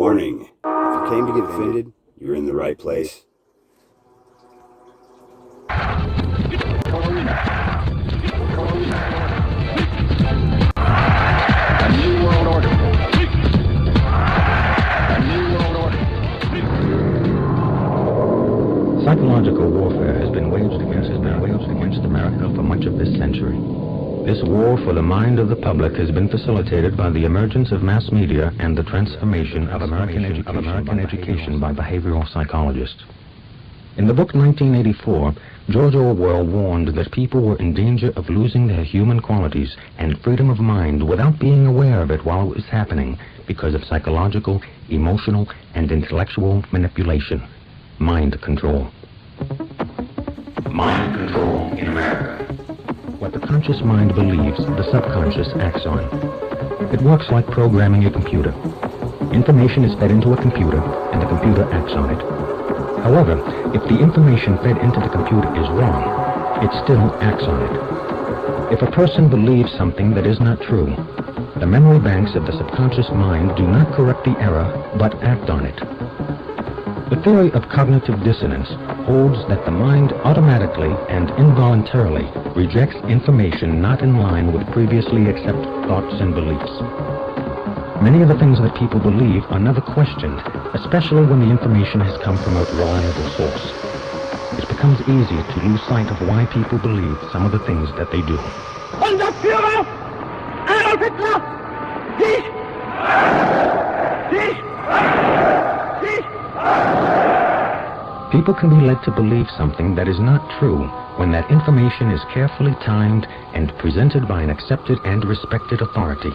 Warning, if you came to get offended, you're in the right place. A new world order. A new world order. Psychological warfare has been waged against America for much of this century. This war for the mind of the public has been facilitated by the emergence of mass media and the transformation of American education by behavioral psychologists. In the book 1984, George Orwell warned that people were in danger of losing their human qualities and freedom of mind without being aware of it while it was happening because of psychological, emotional, and intellectual manipulation. Mind control. Mind control in America. What the conscious mind believes, the subconscious acts on. It works like programming a computer. Information is fed into a computer, and the computer acts on it. However, if the information fed into the computer is wrong, it still acts on it. If a person believes something that is not true, the memory banks of the subconscious mind do not correct the error, but act on it. The theory of cognitive dissonance holds that the mind automatically and involuntarily rejects information not in line with previously accepted thoughts and beliefs. Many of the things that people believe are never questioned, especially when the information has come from a reliable source. It becomes easy to lose sight of why people believe some of the things that they do. Unser Führer, Adolf Hitler, dich! People can be led to believe something that is not true when that information is carefully timed and presented by an accepted and respected authority.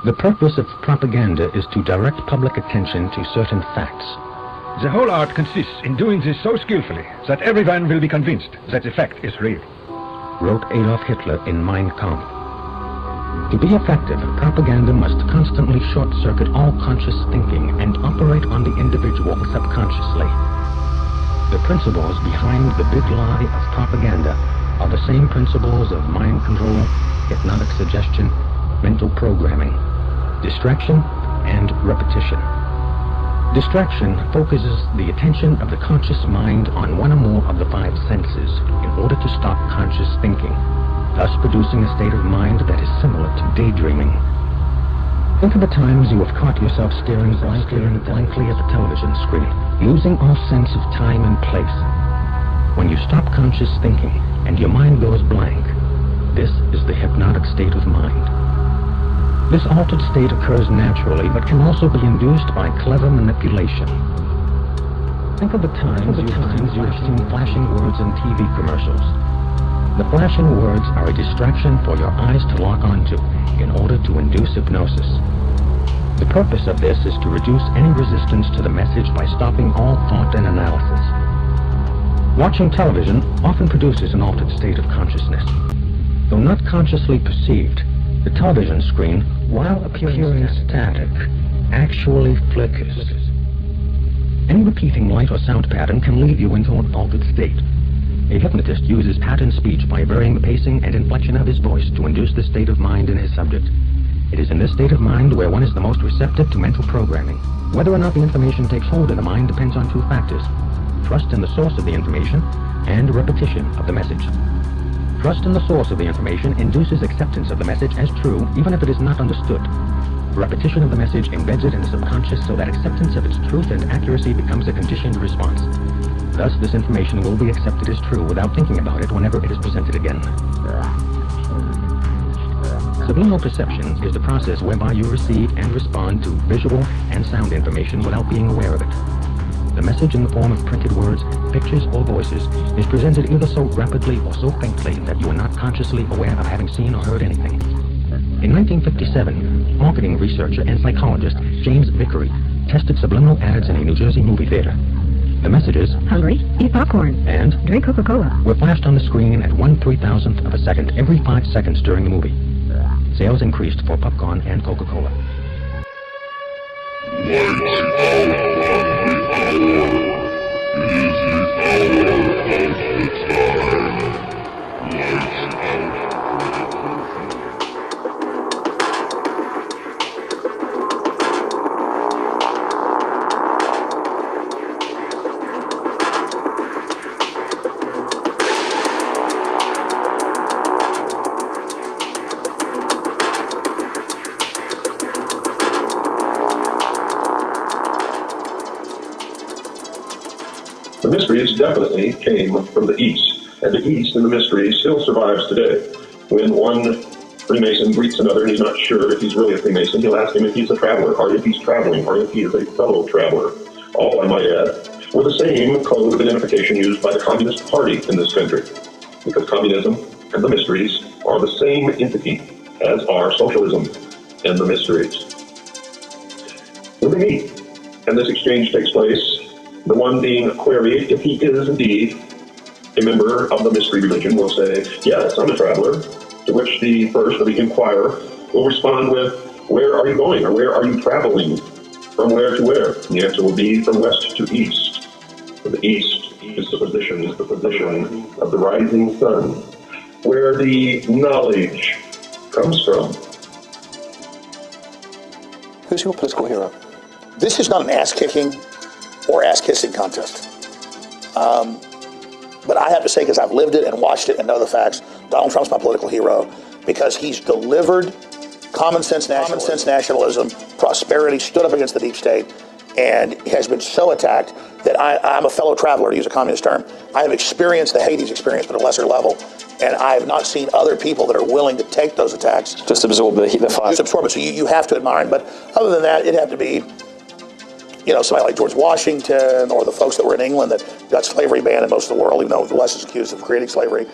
The purpose of propaganda is to direct public attention to certain facts. The whole art consists in doing this so skillfully that everyone will be convinced that the fact is real, wrote Adolf Hitler in Mein Kampf. To be effective, propaganda must constantly short-circuit all conscious thinking and operate on the individual subconsciously. The principles behind the big lie of propaganda are the same principles of mind control, hypnotic suggestion, mental programming, distraction, and repetition. Distraction focuses the attention of the conscious mind on one or more of the five senses in order to stop conscious thinking, thus producing a state of mind that is similar to daydreaming. Think of the times you have caught yourself staring blankly at the television screen, losing all sense of time and place. When you stop conscious thinking and your mind goes blank, this is the hypnotic state of mind. This altered state occurs naturally, but can also be induced by clever manipulation. Think of the times you have seen flashing words in TV commercials. The flashing words are a distraction for your eyes to lock onto in order to induce hypnosis. The purpose of this is to reduce any resistance to the message by stopping all thought and analysis. Watching television often produces an altered state of consciousness. Though not consciously perceived, the television screen, while appearing static, actually flickers. Any repeating light or sound pattern can lead you into an altered state. A hypnotist uses pattern speech by varying the pacing and inflection of his voice to induce this state of mind in his subject. It is in this state of mind where one is the most receptive to mental programming. Whether or not the information takes hold in the mind depends on two factors: trust in the source of the information and repetition of the message. Trust in the source of the information induces acceptance of the message as true, even if it is not understood. Repetition of the message embeds it in the subconscious so that acceptance of its truth and accuracy becomes a conditioned response. Thus, this information will be accepted as true without thinking about it whenever it is presented again. Subliminal perception is the process whereby you receive and respond to visual and sound information without being aware of it. The message in the form of printed words, pictures, or voices is presented either so rapidly or so faintly that you are not consciously aware of having seen or heard anything. In 1957, marketing researcher and psychologist James Vickery tested subliminal ads in a New Jersey movie theater. The messages, hungry, eat popcorn, and drink Coca-Cola, were flashed on the screen at 1/3000th of a second every 5 seconds during the movie. Sales increased for popcorn and Coca-Cola. The mysteries definitely came from the East, and the East in the mysteries still survives today. When one Freemason greets another and he's not sure if he's really a Freemason, he'll ask him if he's a traveler, or if he's traveling, or if he is a fellow traveler. All, I might add, were the same code of identification used by the Communist Party in this country, because communism and the mysteries are the same entity as are socialism and the mysteries. When they meet, and this exchange takes place, the one being queried if he is indeed a member of the mystery religion will say, yes, I'm a traveler, to which the first, or the inquirer, will respond with, where are you going, or where are you traveling? From where to where? And the answer will be from west to east. For the east is the position of the rising sun, where the knowledge comes from. Who's your political hero? This is not an ass-kicking or ass-kissing contest. But I have to say, because I've lived it and watched it and know the facts, Donald Trump's my political hero because he's delivered common sense nationalism, prosperity, stood up against the deep state, and has been so attacked that I'm a fellow traveler, to use a communist term. I have experienced the hate he's experienced at a lesser level, and I have not seen other people that are willing to take those attacks. Just absorb the fire. Just absorb it, so you have to admire him. But other than that, it'd have to be, somebody like George Washington or the folks that were in England that got slavery banned in most of the world, even though the West is accused of creating slavery.